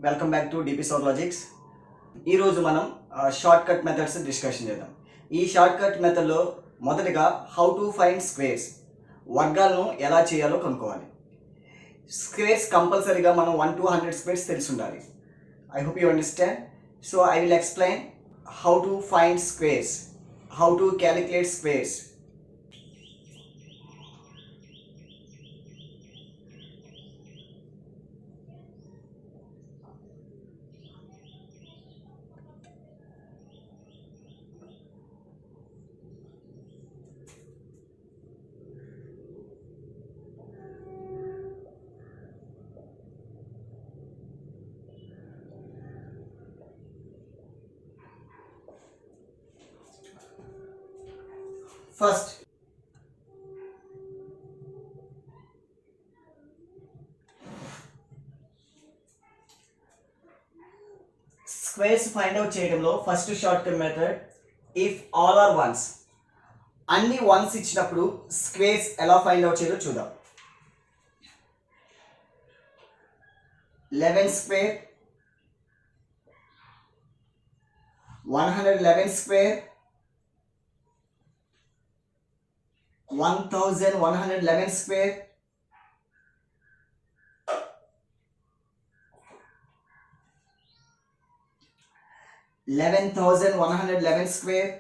Welcome back to DP సోర్ logics. ఈరోజు మనం షార్ట్ కట్ మెథడ్స్ డిస్కషన్ చేద్దాం. ఈ షార్ట్ కట్ మెథడ్లో మొదటిగా హౌ టు ఫైండ్ స్క్వేర్స్, వర్గాలను ఎలా చేయాలో కనుక్కోవాలి. స్క్వేర్స్ కంపల్సరీగా మనం 1 to 100 స్క్వేర్స్ తెలిసి ఉండాలి. I hope you understand. So I will explain how to find squares, how to calculate squares. First, squares find out చేయడంలో first short cut method if all are ones. అన్ని ones ఇచ్చినప్పుడు squares ఎలా find out చేయాలో చూద్దాం. 11 square, 111 square, 1111 square, 11,111 square,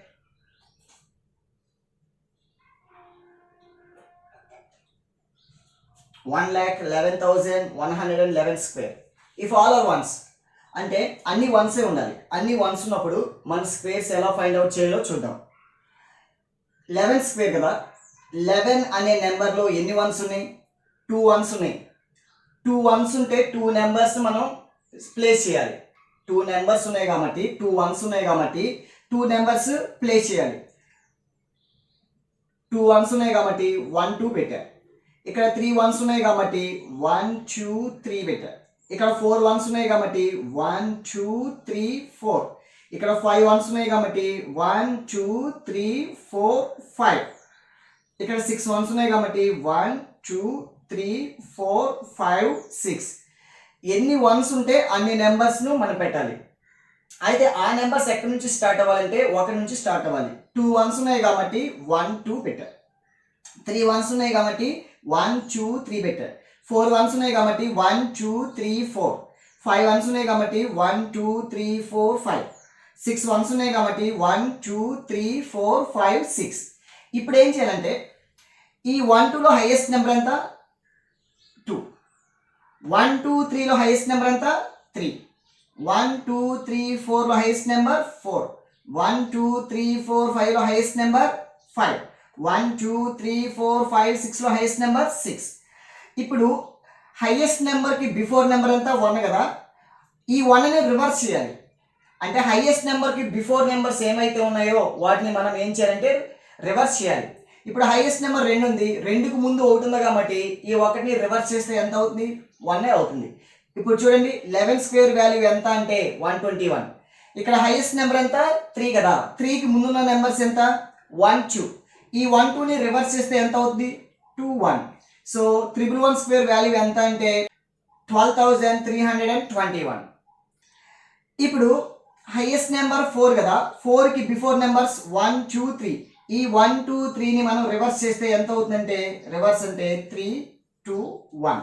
1,11,111 square. If all are ones అంటే అన్ని వన్సే ఉండాలి. అన్ని వన్స్ ఉన్నప్పుడు మన స్క్వేర్స్ ఎలా ఫైండ్ అవుట్ చేయాలో చూద్దాం. 11 స్క్వేర్ కదా, 11 అనే నెంబర్లో ఎన్ని వన్స్ ఉన్నాయి? 2 వన్స్ ఉన్నాయి. 2 వన్స్ ఉంటే 2 నెంబర్స్ మనం ప్లేస్ చేయాలి. 2 నెంబర్స్ ఉన్నాయి కాబట్టి 2 వన్స్ ఉన్నాయి కాబట్టి 2 నెంబర్స్ ప్లేస్ చేయాలి. 2 వన్స్ ఉన్నాయి కాబట్టి 1 2 పెట్టారు. ఇక్కడ 3 వన్స్ ఉన్నాయి కాబట్టి 1 2 3 పెట్టారు. ఇక్కడ 4 వన్స్ ఉన్నాయి కాబట్టి 1 2 3 4. ఇక్కడ 5 వన్స్ ఉన్నాయి కాబట్టి 1 2 3 4 5. ఇక్కడ 6 వన్స్ ఉన్నాయి కాబట్టి 1 2 3 4 5 6. ఎన్ని వన్స్ ఉంటే అన్ని నెంబర్స్ను మనం పెట్టాలి. అయితే ఆ నెంబర్స్ ఎక్కడి నుంచి స్టార్ట్ అవ్వాలంటే 1 నుంచి స్టార్ట్ అవ్వాలి. 2 వన్స్ ఉన్నాయి కాబట్టి 1 2 పెట్టారు. 3 వన్స్ ఉన్నాయి కాబట్టి 1 2 3 పెట్టారు. 4 వన్స్ ఉన్నాయి కాబట్టి 1 2 3 4. 5 వన్స్ ఉన్నాయి కాబట్టి 1 2 3 4 5. 6 వన్స్ ఉన్నాయి కాబట్టి 1 2 3 4 5 6. ఇప్పుడు ఏం చేయాలంటే ఈ 1 2లో హైయెస్ట్ నెంబర్ ఎంత? 2. 1 2 3లో హైయెస్ట్ నెంబర్ ఎంత? 3. 1 2 3 4లో హైయెస్ట్ నెంబర్ 4. 1 2 3 4 5లో హైయెస్ట్ నెంబర్ 5. 1 2 3 4 5 6లో హైయెస్ట్ నెంబర్ 6. ఇప్పుడు హైయెస్ట్ నెంబర్కి బిఫోర్ నెంబర్ ఎంత? 1 కదా. ఈ 1ని రివర్స్ చేయాలి. అంటే హైయెస్ట్ నెంబర్కి బిఫోర్ నెంబర్స్ ఏమైతే ఉన్నాయో వాటిని మనం ఏం చేయాలంటే రివర్స్ చేయాలి. ఇప్పుడు హైయెస్ట్ నెంబర్ 2 ఉంది, 2కు ముందు 1 ఉంది కాబట్టి ఈ 1ని రివర్స్ చేస్తే ఎంత అవుతుంది? 1 అవుతుంది. ఇప్పుడు చూడండి 11 స్క్వేర్ వాల్యూ ఎంత అంటే 121. ఇక్కడ హైయెస్ట్ నెంబర్ ఎంత? 3 కదా. 3కి ముందున్న నెంబర్స్ ఎంత? 1 2. ఈ 1 2ని రివర్స్ చేస్తే ఎంత అవుతుంది? 2 1. సో 111 స్క్వేర్ వాల్యూ ఎంత అంటే 12,321. ఇప్పుడు హైయెస్ట్ నెంబర్ 4 కదా, 4కి బిఫోర్ నెంబర్స్ 1 2 3. ఈ 1 2 3ని మనం రివర్స్ చేస్తే ఎంత అవుతుందంటే రివర్స్ అంటే 3 2 1.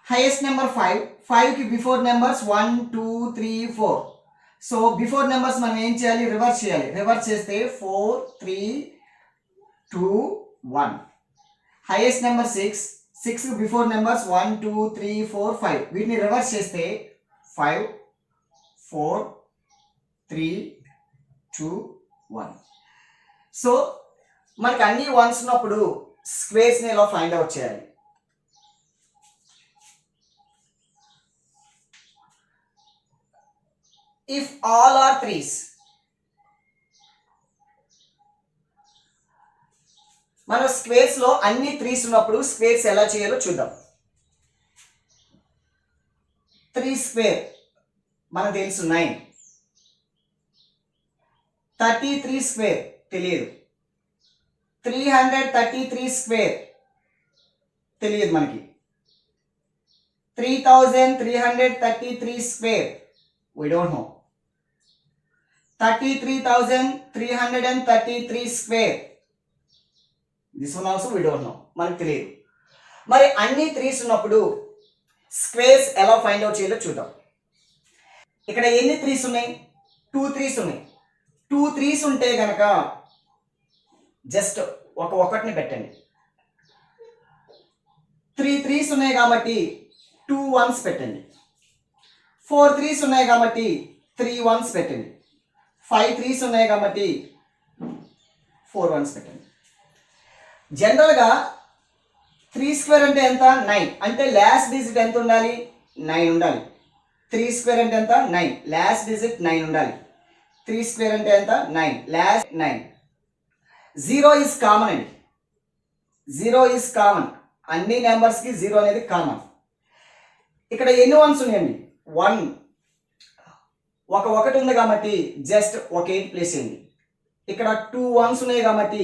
హైయెస్ట్ నెంబర్ 5, 5కి before numbers 1 2 3 4. So before numbers మనం ఏం చేయాలి? రివర్స్ చేయాలి. రివర్స్ చేస్తే 4 3 2 1. హైయెస్ట్ నెంబర్ 6, 6కి బిఫోర్ నెంబర్స్ 1 2 3 4 5. వీటిని రివర్స్ చేస్తే 5 4 3 2 1. సో మనకి అన్ని వన్స్ ఉన్నప్పుడు స్క్వేర్స్ని ఎలా ఫైండ్ అవుట్ చేయాలి? ఇఫ్ ఆల్ ఆర్ త్రీస్, మన స్క్వేర్స్లో అన్ని 3s ఉన్నప్పుడు స్క్వేర్స్ ఎలా చేయాలో చూద్దాం. 3 స్క్వేర్ మనకు తెలుసు 9. 33 స్క్వేర్ తెలియదు. 333 స్క్వేర్ తెలియదు మనకి. 3333 square, we don't know. 33,333 square, this one also we don't know, మనకు తెలియదు. మరి అన్ని 3s ఉన్నప్పుడు స్క్వేర్స్ ఎలా ఫైండ్ అవుట్ చేయాలో చూద్దాం. ఇక్కడ ఎన్ని 3s ఉన్నాయి? 2 3s ఉన్నాయి. 2 3s ఉంటే గనక జస్ట్ ఒకటిని పెట్టండి. 3 3s ఉన్నాయి కాబట్టి 2 1s పెట్టండి. 4 3s ఉన్నాయి కాబట్టి 3 1s పెట్టండి. 5 3s ఉన్నాయి కాబట్టి 4 1s పెట్టండి. జనరల్గా 3 స్క్వేర్ అంటే ఎంత? 9. అంటే లాస్ట్ డిజిట్ ఎంత ఉండాలి? 9 ఉండాలి. 3 స్క్వేర్ అంటే ఎంత? 9. లాస్ట్ డిజిట్ 9 ఉండాలి. 3 స్క్వేర్ అంటే ఎంత? 9. లాస్ట్ 9. 0 ఈజ్ కామన్ అండి. 0 ఈజ్ కామన్. అన్ని నెంబర్స్కి 0 అనేది కామన్. ఇక్కడ ఎన్ని వన్స్ ఉన్నాయండి? 1. ఒకటి ఉంది కాబట్టి జస్ట్ ఒక 8 ప్లేస్ చేయండి. ఇక్కడ 2 1s ఉన్నాయి కాబట్టి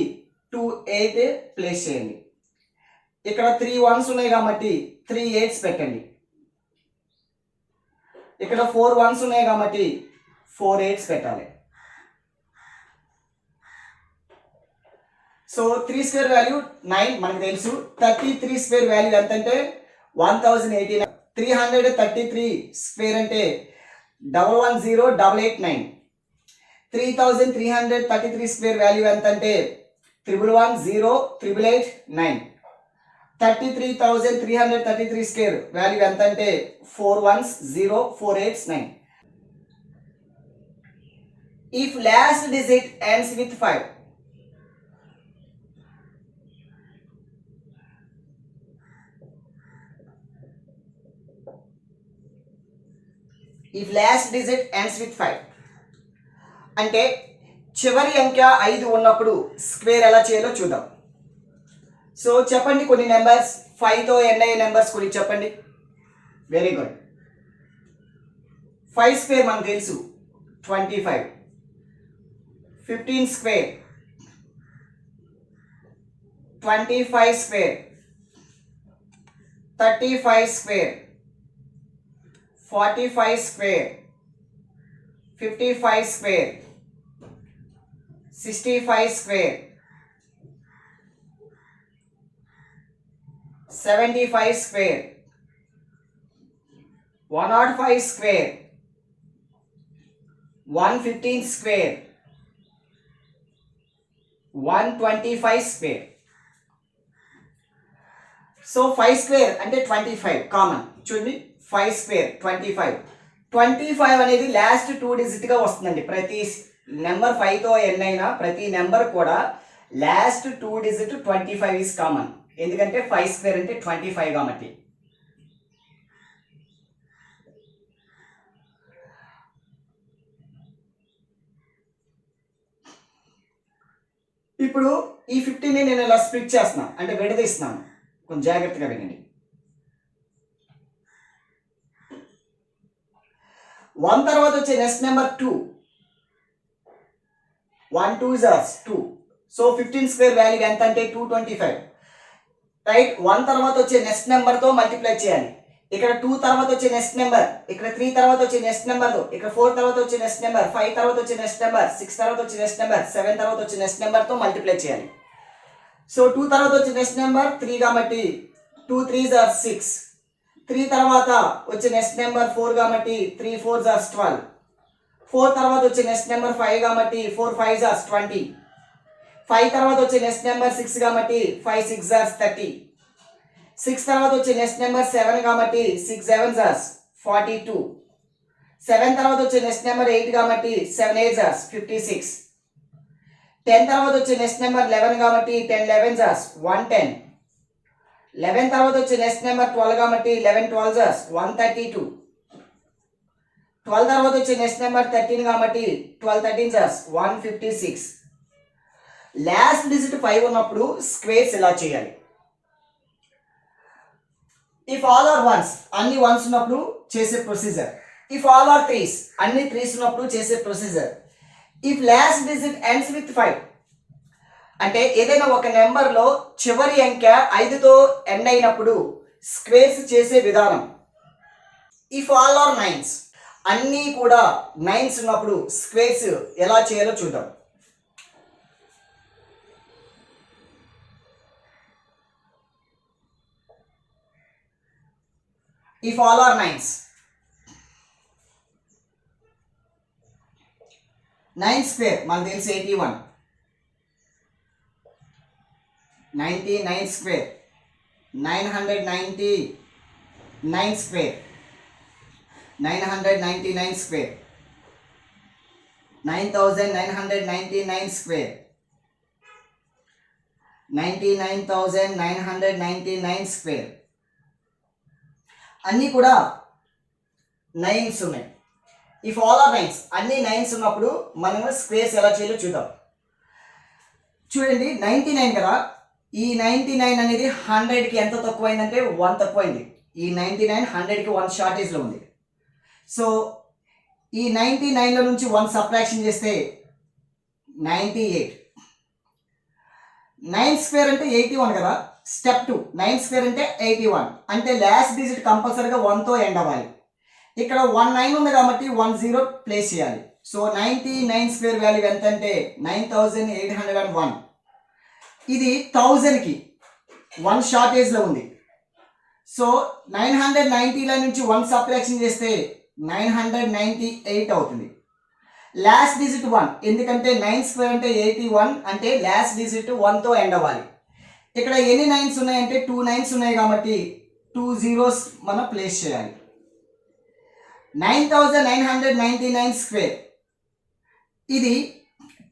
2 8 ప్లేస్ చేయండి. ఇక్కడ 3 1s ఉన్నాయి కాబట్టి 3 8s పెట్టండి. ఇక్కడ 4 1s ఉన్నాయి కాబట్టి 4 8s పెట్టాలి. సో 3 స్క్వేర్ వాల్యూ 9 మనకు తెలుసు. 33 స్క్వేర్ వాల్యూ ఎంత అంటే 1089. 333 స్క్వేర్ అంటే 110889. 3333 స్క్వేర్ వాల్యూ ఎంత అంటే 11108889. 33,333 స్క్వేర్ వాల్యూ ఎంత అంటే 410489. If last digit ends with 5, if last digit ends with 5 అంటే చివరి అంకె 5 ఉన్నప్పుడు స్క్వేర్ ఎలా చేయాలో చూద్దాం. సో చెప్పండి కొన్ని నెంబర్స్ 5తో ఎండ్ అయ్యే నెంబర్స్ కొన్ని చెప్పండి. Very good. 5 స్క్వేర్ మనకు తెలుసు 25. 15 square 25 square 35 square 45 square 55 square 65 square 75 square 105 square 115 square 125 square. So 5 square అంటే 25 కామన్. చూడండి 5 స్క్వేర్ 25 అనేది లాస్ట్ 2 డిజిట్గా వస్తుందండి. ప్రతి నెంబర్ 5తో ఎన్ అయినా ప్రతి నెంబర్ కూడా లాస్ట్ 2 డిజిట్ 25 ఈజ్ కామన్. ఎందుకంటే 5 స్క్వేర్ అంటే 25 కాబట్టి. ఇప్పుడు ఈ 15ని నేను ఇలా స్ప్లిట్ చేస్తున్నాను, అంటే విడదీస్తున్నాను. కొంచెం జాగ్రత్తగా వినండి. 1 తర్వాత వచ్చే next number 2. 1 2 is 2. So 15 square value ఎంత అంటే 225. రైట్. 1 తర్వాత వచ్చే నెక్స్ట్ నెంబర్తో మల్టిప్లై చేయాలి. ఇక్కడ 2 తర్వాత వచ్చే నెక్స్ట్ నెంబర్, ఇక్కడ 3 తర్వాత వచ్చే నెక్స్ట్ నెంబర్తో, ఇక్కడ 4 తర్వాత వచ్చే నెక్స్ట్ నెంబర్, 5 తర్వాత వచ్చే నెక్స్ట్ నెంబర్, 6 తర్వాత వచ్చే నెక్స్ట్ నెంబర్, 7 తర్వాత వచ్చే నెక్స్ట్ నెంబర్తో మల్టిప్లై చేయాలి. సో 2 తర్వాత వచ్చే నెక్స్ట్ నెంబర్ 3 కాబట్టి 2 3s are 6. 3 తర్వాత వచ్చే నెక్స్ట్ నెంబర్ 4 కాబట్టి 3 4s are 12. 4 తర్వాత వచ్చే నెక్స్ట్ నెంబర్ 5 కాబట్టి 4 5s are 20. 5 తర్వాత వచ్చే నెక్స్ట్ నెంబర్ 6 కాబట్టి 5 6s are 30. 6 తర్వాత వచ్చే నెక్స్ట్ నెంబర్ 7 కాబట్టి 6 7s are 42. 7 తర్వాత వచ్చే నెక్స్ట్ నెంబర్ 8 కాబట్టి 7 8s are 56. 10 తర్వాత వచ్చే నెక్స్ట్ నెంబర్ 11 కాబట్టి 10 11s are 110. 11 తర్వాత వచ్చే నెక్స్ట్ నెంబర్ 12 కాబట్టి 11 12s are 132. 12 తర్వాత వచ్చే నెక్స్ట్ నెంబర్ 13 కాబట్టి 12 13s are 156. లాస్ట్ డిజిట్ 5 ఉన్నప్పుడు స్క్వేర్స్ ఎలా చేయాలి? ఇఫ్ ఆల్ ఆర్ వన్స్, అన్ని వన్స్ ఉన్నప్పుడు చేసే procedure. If all are threes, అన్ని త్రీస్ ఉన్నప్పుడు చేసే procedure. If last digit ends with 5 అంటే ఏదైనా ఒక నెంబర్లో చివరి అంకె 5తో ఎండ్ అయినప్పుడు స్క్వేర్స్ చేసే విధానం. ఇఫ్ ఆల్ ఆర్ నైన్స్, అన్నీ కూడా నైన్స్ ఉన్నప్పుడు స్క్వేర్స్ ఎలా చేయాలో చూద్దాం. If all are nines, 9 square మనకు తెలిసి 81, 99 square 999 square 999 square 9999 square 99999 square. అన్నీ కూడా నైన్స్ ఉన్నాయి. ఇఫ్ ఆల్ ఆర్ నైన్స్, అన్ని నైన్స్ ఉన్నప్పుడు మనం స్క్వేర్స్ ఎలా చేయాలో చూద్దాం. చూడండి 99 కదా, ఈ 99 అనేది 100కి ఎంత తక్కువైందంటే 1 తక్కువైంది. ఈ 99 100కి 1 షార్టేజ్లో ఉంది. సో ఈ 99లో నుంచి 1 సబ్ట్రాక్షన్ చేస్తే 98. 9 స్క్వేర్ అంటే 81 కదా. స్టెప్ 2, 9 స్క్వేర్ అంటే 81 అంటే లాస్ట్ డిజిట్ కంపల్సరీగా 1తో ఎండ్ అవ్వాలి. ఇక్కడ 19 ఉంది కాబట్టి 10 ప్లేస్ చేయాలి. సో 99 స్క్వేర్ వాల్యూ ఎంత అంటే 9801. ఇది 1000కి 1 షార్టేజ్లో ఉంది. సో 990 నుంచి 1 సబ్ట్రాక్షన్ చేస్తే 998 అవుతుంది. లాస్ట్ డిజిట్ 1, ఎందుకంటే 9 స్క్వేర్ అంటే 81 అంటే లాస్ట్ డిజిట్ 1తో ఎండ్ అవ్వాలి. ఇక్కడ ఎన్ని నైన్స్ ఉన్నాయంటే 2 నైన్స్ ఉన్నాయి కాబట్టి 2 zeros మనం ప్లేస్ చేయాలి. 9999 స్క్వేర్ ఇది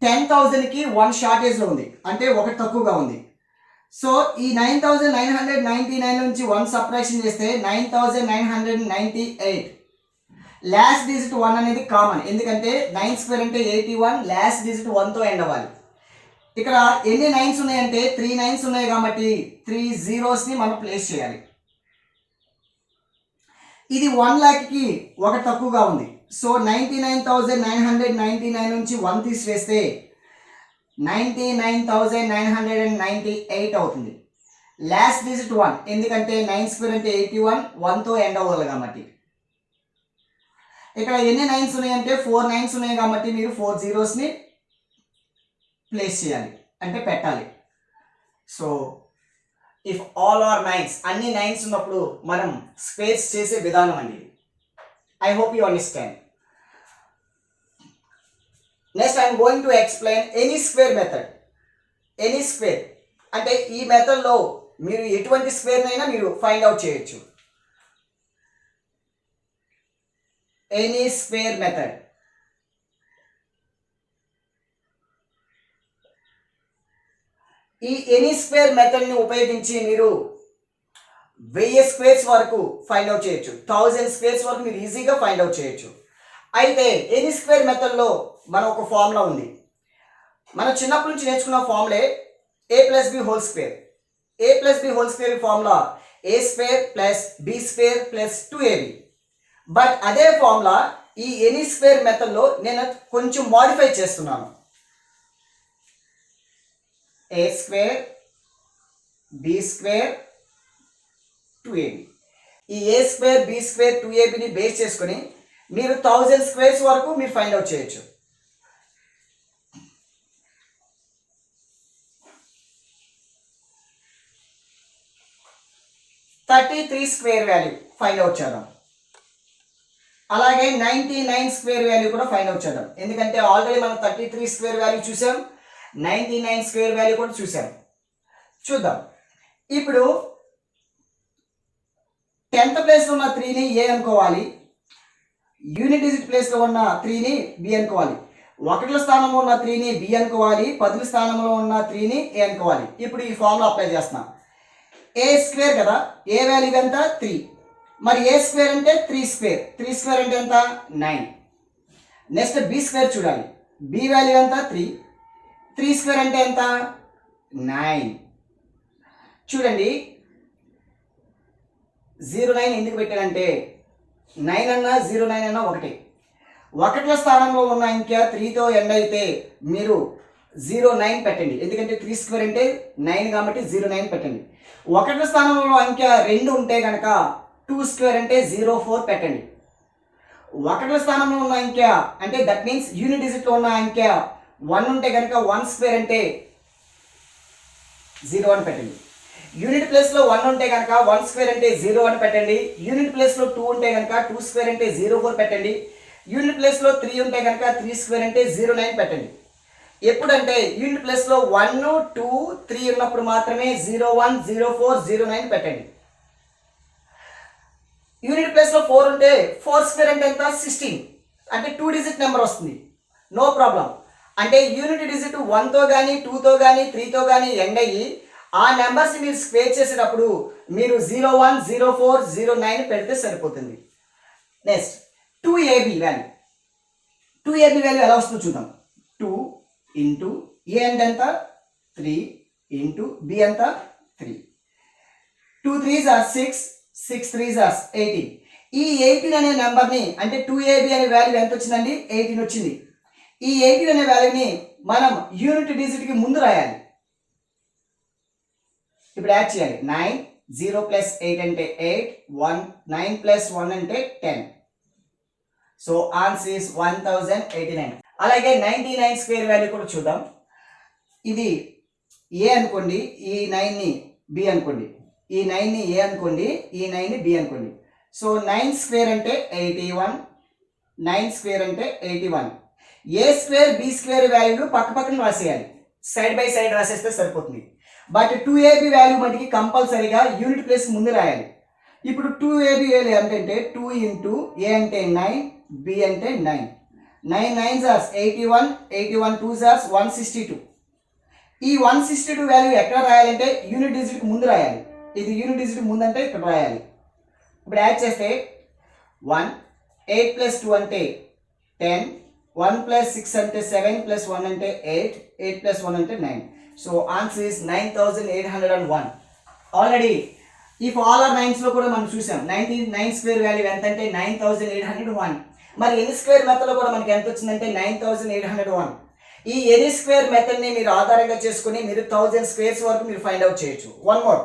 10,000కి 1 షార్టేజ్లో ఉంది అంటే 1 తక్కువగా ఉంది. సో ఈ 9999 నుంచి 1 సబ్ట్రాక్షన్ చేస్తే 9998. లాస్ట్ డిజిట్ 1 అనేది కామన్, ఎందుకంటే 9 స్క్వేర్ అంటే 81, లాస్ట్ డిజిట్ 1తో ఎండ్ అవ్వాలి. ఇక్కడ ఎన్ని నైన్స్ ఉన్నాయంటే 3 నైన్స్ ఉన్నాయి కాబట్టి 3 zeros మనం ప్లేస్ చేయాలి. ఇది 1 lakhకి 1 తక్కువగా ఉంది. సో 99,999 నుంచి 1 తీసివేస్తే 99,998 అవుతుంది. లాస్ట్ డిజిట్ 1, ఎందుకంటే 9 స్క్వేర్ అంటే 81, 1తో ఎండ్ అవ్వాలి కాబట్టి. ఇక్కడ ఎన్ని నైన్స్ ఉన్నాయంటే 4 నైన్స్ ఉన్నాయి కాబట్టి మీరు 4 zeros ప్లేస్ చేయాలి అంటే పెట్టాలి. So if all are nines, అన్ని నైన్స్ ఉన్నప్పుడు మనం స్క్వేర్స్ చేసే విధానం అండి. I hope you understand. Next I'm going to explain any square method. Any square అంటే ఈ మెథడ్లో మీరు ఎటువంటి స్క్వేర్నైనా మీరు ఫైండ్ అవుట్ చేయొచ్చు. Any square method. ఈ ఎనీ స్క్వేర్ మెథడ్ని ఉపయోగించి మీరు 1000 స్క్వేర్స్ వరకు ఫైండ్ అవుట్ చేయొచ్చు. 1000 స్క్వేర్స్ వరకు మీరు ఈజీగా ఫైండ్ అవుట్ చేయొచ్చు. అయితే ఎనీ స్క్వేర్ మెథడ్లో మన ఒక ఫార్ములా ఉంది. మనం చిన్నప్పటి నుంచి నేర్చుకున్న formulae a+b whole square. a+b whole square formula a² + b² + 2ab. But అదే ఫార్ములా ఈ ఎనీ స్క్వేర్ మెథడ్లో నేను కొంచెం మాడిఫై చేస్తున్నాను. a² b² 2ab. ఈ a² b² 2abని బేస్ చేసుకొని మీరు 1000 స్క్వేర్స్ వరకు మీరు ఫైండ్ అవుట్ చేయొచ్చు. $33 స్క్వేర్ వాల్యూ ఫైండ్ అవుట్ చేద్దాం. అలాగే 99 స్క్వేర్ వాల్యూ కూడా ఫైండ్ అవుట్ చేద్దాం. ఎందుకంటే ఆల్రెడీ మనం 33 స్క్వేర్ వాల్యూ చూసాం, 99 స్క్వేర్ వాల్యూ కూడా చూసాం. చూద్దాం. ఇప్పుడు 10th ప్లేస్లో ఉన్న 3ని ఏ అనుకోవాలి, యూనిట్ డిజిట్ ప్లేస్లో ఉన్న 3ని బి అనుకోవాలి, 1ల స్థానంలో ఉన్న 3ని బి అనుకోవాలి, 10ల స్థానంలో ఉన్న 3ని ఏ అనుకోవాలి. ఇప్పుడు ఈ ఫార్ములా అప్లై చేస్తున్నాం. ఏ స్క్వేర్ కదా, ఏ వాల్యూ ఎంత 3, మరి ఏ స్క్వేర్ అంటే 3 స్క్వేర్, 3 స్క్వేర్ అంటే ఎంత 9. నెక్స్ట్ బి స్క్వేర్ చూడాలి, బి వాల్యూ ఎంత 3, 3 స్క్వేర్ అంటే ఎంత 9. చూడండి 09 ఎందుకు పెట్టానంటే 9 అన్నా 09 అన్నా ఒకటి. 1ల స్థానంలో ఉన్న అంకె 3తో ఎండ్ అయితే మీరు 09 పెట్టండి, ఎందుకంటే 3 స్క్వేర్ అంటే 9 కాబట్టి 09 పెట్టండి. 1ల స్థానంలో అంకె 2 ఉంటే కనుక 2 స్క్వేర్ అంటే 04 పెట్టండి. ఒకటి స్థానంలో ఉన్న అంకె అంటే దట్ మీన్స్ యూనిట్ డిజిట్లో ఉన్న అంకె 1 ఉంటే కనుక 1 స్క్వేర్ అంటే 0 అని పెట్టండి. యూనిట్ ప్లేస్లో 1 ఉంటే కనుక 1 స్క్వేర్ అంటే 0 అని పెట్టండి. యూనిట్ ప్లేస్లో 2 ఉంటే కనుక 2 స్క్వేర్ అంటే 04 పెట్టండి. యూనిట్ ప్లేస్లో 3 ఉంటే కనుక 3 స్క్వేర్ అంటే 09 పెట్టండి. ఎప్పుడంటే యూనిట్ ప్లేస్లో 1 2 3 ఉన్నప్పుడు మాత్రమే 01 04 09 పెట్టండి. యూనిట్ ప్లేస్లో 4 ఉంటే 4 స్క్వేర్ అంటే ఎంత 16 అంటే 2 డిజిట్ నెంబర్ వస్తుంది. No problem. అంటే యూనిట్ డిజిట్ 1తో కానీ 2తో కానీ 3తో కానీ ఎండ్ అయ్యి ఆ నెంబర్స్ని మీరు స్క్వేర్ చేసేటప్పుడు మీరు 01 04 09 పెడితే సరిపోతుంది. Next 2ab value. 2ab value ఎలా వస్తుందో చూద్దాం. 2 ఇంటూ ఏ అంటే ఎంత 3 ఇంటూ బి ఎంత 3. 2 3s are 6 6 3s are 18. ఈ 18 అనే నెంబర్ని అంటే 2ab అనే వాల్యూ ఎంత వచ్చిందండి 18 వచ్చింది. ఈ 18 అనే వాల్యూని మనం యూనిట్ డిజిట్కి ముందు రాయాలి. ఇప్పుడు యాడ్ చేయాలి. 9 0 ప్లస్ 8 అంటే 8 1 9 ప్లస్ 1 అంటే 10. So answer is 1089. అలాగే 99 స్క్వేర్ వాల్యూ కూడా చూద్దాం. ఇది ఏ అనుకోండి, ఈ 9ని బి అనుకోండి, ఈ 9ని ఏ అనుకోండి, ఈ 9ని బి అనుకోండి. సో 9 స్క్వేర్ అంటే 81, 9 స్క్వేర్ అంటే 81. ఏ స్క్వేర్ బి స్క్వేర్ వాల్యూలు పక్క పక్కన రాసేయాలి, సైడ్ బై సైడ్ రాసేస్తే సరిపోతుంది. బట్ 2ab వాల్యూ మటుకి కంపల్సరీగా యూనిట్ ప్లేస్ ముందు రాయాలి. ఇప్పుడు 2ab వాల్యూ అంటే 2 ఇంటూ ఏ అంటే 9 బి అంటే 9. 9 9s are 81 81 2s are 162. ఈ 162 వాల్యూ ఎక్కడ రాయాలంటే యూనిట్ డిజిట్ ముందు రాయాలి. ఇది యూనిట్ డిజిట్ ముందు అంటే ఇక్కడ రాయాలి. ఇప్పుడు యాడ్ చేస్తే 1 8 ప్లస్ 2 అంటే 10 1 ప్లస్ 6 అంటే 7 ప్లస్ 1 అంటే 8 8 ప్లస్ 1 అంటే 9. So answer is 9801. Already if all are 9s లో కూడా మనం చూసాం 99 స్క్వేర్ వాల్యూ ఎంత అంటే 9801. మరి ఎనీ స్క్వేర్ మెథడ్లో కూడా మనకి ఎంత వచ్చిందంటే 9801. ఈ ఎనీ స్క్వేర్ మెథడ్ని మీరు ఆధారంగా చేసుకుని మీరు 1000 స్క్వేర్స్ వరకు మీరు ఫైండ్ అవుట్ చేయొచ్చు. One more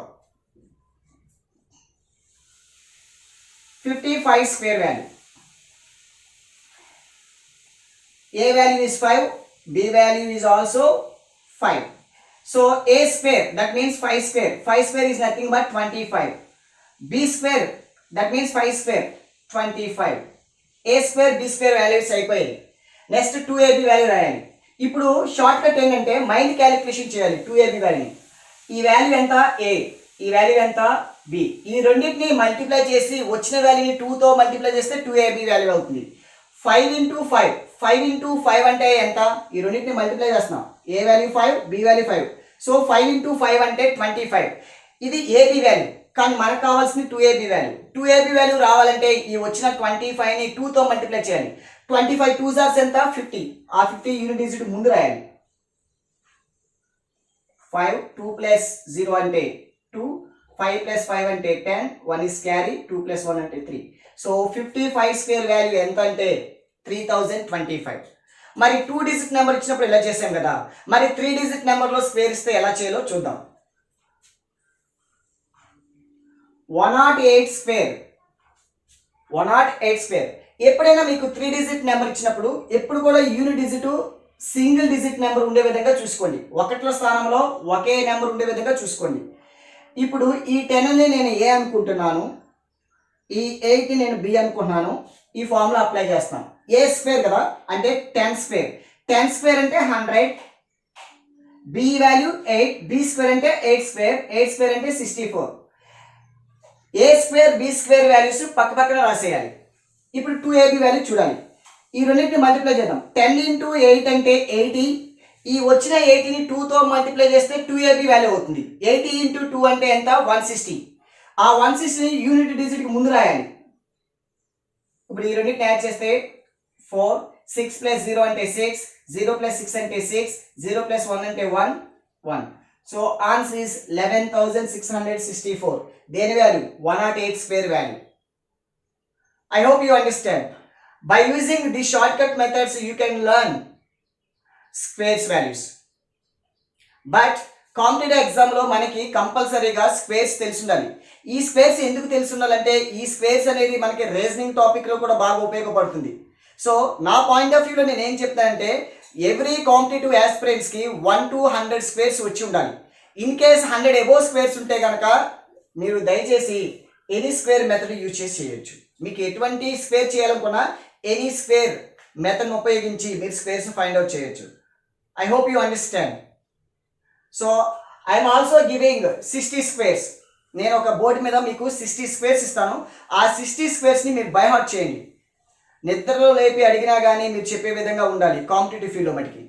55 square value. A value is 5, B value is also 5. So A square, that means 5 square. 5 square is nothing but 25. B square, that means 5 square, 25. A square, B square values అయిపోయాయి. Next 2ab value రాయాలి. ఇప్పుడు short cut ఏంటంటే mind calculation చేయాలి. 2ab వాల్యూని, ఈ value ఎంత A, ఈ value ఎంత B, ఈ రెండింటిని మల్టిప్లై చేసి వచ్చిన వాల్యూని 2తో మల్టిప్లై చేస్తే 2ab వాల్యూ అవుతుంది. 5 ఇంటూ 5, 5 ఇంటూ 5 అంటే ఎంత, ఈ రెండింటిని మల్టిప్లై చేస్తున్నాం. A value 5, B value 5. So 5 into 5 అంటే 25. ఇది ఏబి వాల్యూ, కానీ మనకు కావాల్సింది 2ab వాల్యూ. 2ab వాల్యూ రావాలంటే ఈ వచ్చిన 25ని 2తో మల్టిప్లై చేయాలి. 25 2s are ఎంత 50. ఆ 50 యూనిట్ డిజిట్ ముందు రాయాలి. 5 2 ప్లస్ 0 అంటే 2, 5 ప్లస్ 5 అంటే 10, 1 is క్యారీ, 2 ప్లస్ 1 అంటే 3. సో 55 స్క్వేర్ వాల్యూ ఎంత అంటే 3025. మరి 2 డిజిట్ నెంబర్ ఇచ్చినప్పుడు ఇలా చేసాం కదా, మరి 3 డిజిట్ నెంబర్లో స్క్వేర్ ఇస్తే ఎలా చేయాలో చూద్దాం. 108 స్క్వేర్. 108 స్క్వేర్. ఎప్పుడైనా మీకు 3 డిజిట్ నెంబర్ ఇచ్చినప్పుడు ఎప్పుడు కూడా unit digit single digit number ఉండే విధంగా చూసుకోండి. ఒకట్ల స్థానంలో ఒకే నెంబర్ ఉండే విధంగా చూసుకోండి. ఇప్పుడు ఈ 10ని నేను ఏ అనుకుంటున్నాను, ఈ 8ని నేను బి అనుకుంటున్నాను. ఈ ఫార్ములా అప్లై చేస్తాను. ఏ స్క్వేర్ కదా అంటే 10 స్క్వేర్. 10 స్క్వేర్ అంటే 100. బి వాల్యూ 8, బి స్క్వేర్ అంటే 8 స్క్వేర్, 8 స్క్వేర్ అంటే 64. ఏ స్క్వేర్ బి స్క్వేర్ వాల్యూస్ పక్క పక్కన రాసేయాలి. ఇప్పుడు 2ab వాల్యూ చూడాలి. ఈ రెండింటిని మల్టిప్లై చేద్దాం. 10 ఇంటూ 8 అంటే 80. ఈ వచ్చిన 80ని 2తో మల్టిప్లై చేస్తే 2ab వాల్యూ అవుతుంది. 80 ఇంటూ 2 అంటే ఎంత 160. ఆ 160ని యూనిట్ డిజిట్కి ముందు రాయాలి. ఇప్పుడు ఈ రెండింటిని యాడ్ చేస్తే 4, 6 ప్లస్ 0 అంటే 6, 0 ప్లస్ 6 అంటే 6, 0 ప్లస్ 1 అంటే 1, 1. So answer is 11664. దేని value 108 square value. I hope you understand. By using the shortcut methods, you can learn squares values. But competitive ఎగ్జామ్లో మనకి కంపల్సరీగా స్క్వేర్స్ తెలిసి ఉండాలి. ఈ స్క్వేర్స్ ఎందుకు తెలిసి ఉండాలంటే ఈ స్క్వేర్స్ అనేది మనకి రీజనింగ్ టాపిక్లో కూడా బాగా ఉపయోగపడుతుంది. సో నా పాయింట్ ఆఫ్ వ్యూలో నేను ఏం చెప్తానంటే ఎవ్రీ కాంపిటేటివ్ యాస్పిరెంట్స్కి 1 to 100 స్క్వేర్స్ వచ్చి ఉండాలి. ఇన్ కేస్ 100 అబోవ్ స్క్వేర్స్ ఉంటే కనుక మీరు దయచేసి ఎనీ స్క్వేర్ మెథడ్ యూజ్ చేసి చేయొచ్చు. మీకు ఎటువంటి స్క్వేర్ చేయాలనుకున్నా ఎనీ స్క్వేర్ మెథడ్ని ఉపయోగించి మీరు స్క్వేర్స్ని ఫైండ్ అవుట్ చేయొచ్చు. I hope you understand. So I'm also giving 60 squares. నేను ఒక బోర్డు మీద మీకు 60 స్క్వేర్స్ ఇస్తాను. ఆ 60 స్క్వేర్స్ని మీరు బై హార్ట్ చేయండి. నిద్రలో లేపి అడిగినా కానీ మీరు చెప్పే విధంగా ఉండాలి కాంపిటేటివ్ ఫీల్డ్లో మటుకి.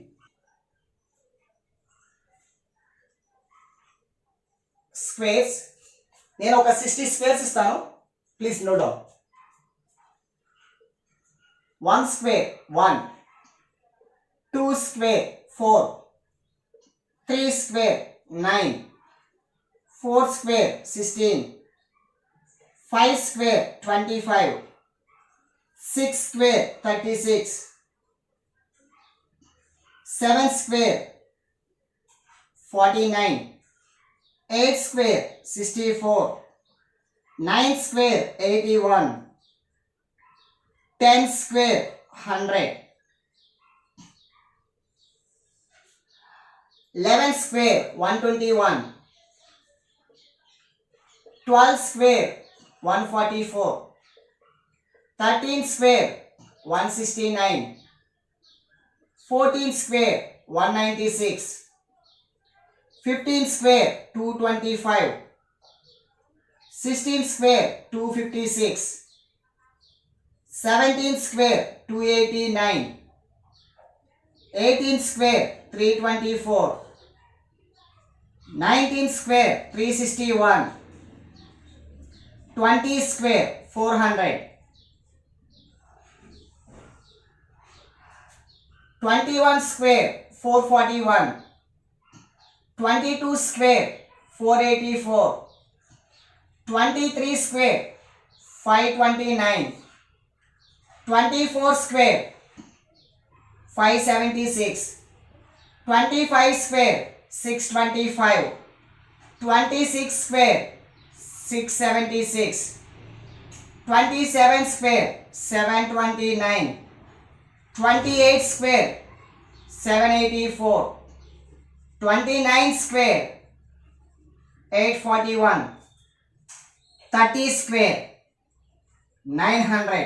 స్క్వేర్స్ నేను ఒక 60 స్క్వేర్స్ ఇస్తాను. Please note down. 1 square 1, 2 square 4, 3 square 9, 4 square 16, 5 square 25, 6 square 36, 7 square 49, 8 square 64, 9 square 81, 10 square 100, 11 square 121, 12 square 144, 13 square 169, 14 square 196, 15 square 225, 16 square 256, 17 square 289, 18 square 324, 19 square 361, 20 square 400, 21 square 441, 22 square 484, 23 square 529, 24 square 576, 25 square 625, 26 square 676, 27 square 729, 28 square 784, 29 square 841, 30 square 900,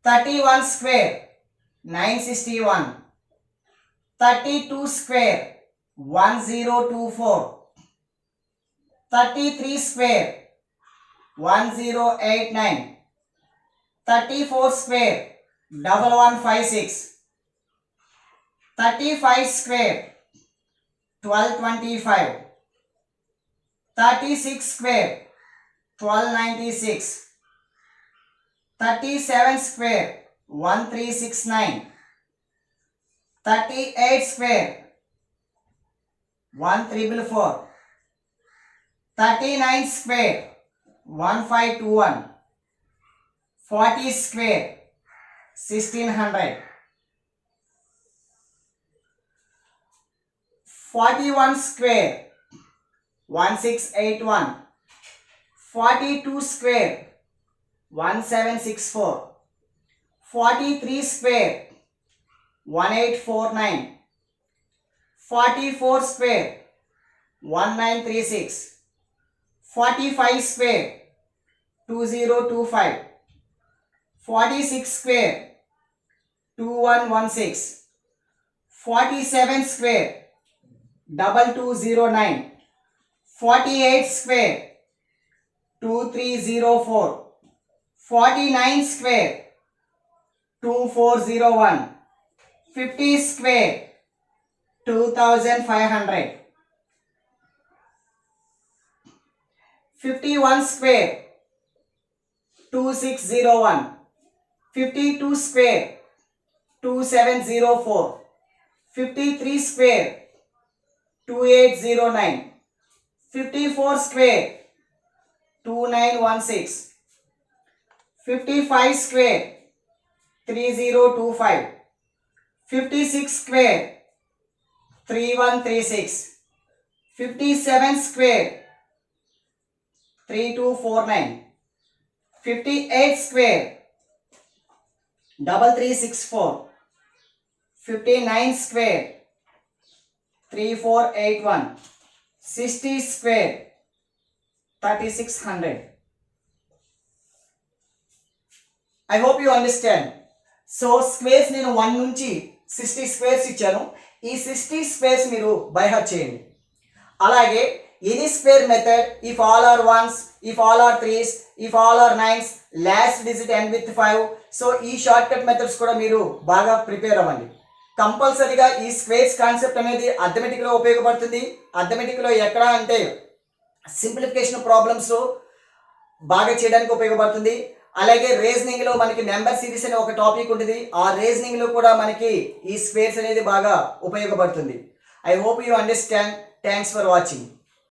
31 square 961, 32 square 1024, 33 square 1089, 34 square 1156, 35 square 1225, 36 square 1296, 37 square 1369, 38 square 1444, 39 square 1521, 40 square 1600, 41 square 1681, 42 square 1764, 43 square 1849, 44 square 1936, 45 square 2025, 46 square 2116, 47 square 2209, 48 square 2304, 49 square 2401, 50 square 2500, 51 square 2601, 52 square 2704, 53 square 2809, 54 square 2916, 55 square 3025, 56 square 3136. 57 square 3249. 58 square 3364. 59 square 3481. 60 square 3600. I hope you understand. So squares నేను 1 నుంచి 60 squares ఇచ్చాను. ఈ 60 squares మీరు by heart చేయండి. అలాగే any square method, if all are ones, if all are threes, if all are nines, last digit end with 5. So ఈ short cut methods కూడా మీరు బాగా ప్రిపేర్ అవ్వండి. కంపల్సరీగా ఈ స్క్వేర్స్ కాన్సెప్ట్ అనేది అర్థమెటిక్లో ఉపయోగపడుతుంది. అర్థమెటిక్లో ఎక్కడ అంటే సింప్లిఫికేషన్ ప్రాబ్లమ్స్ బాగా చేయడానికి ఉపయోగపడుతుంది. అలాగే రీజనింగ్లో మనకి నెంబర్ సిరీస్ అనే ఒక టాపిక్ ఉంటుంది. ఆ రీజనింగ్లో కూడా మనకి ఈ స్క్వేర్స్ అనేది బాగా ఉపయోగపడుతుంది. I hope you understand. Thanks for watching.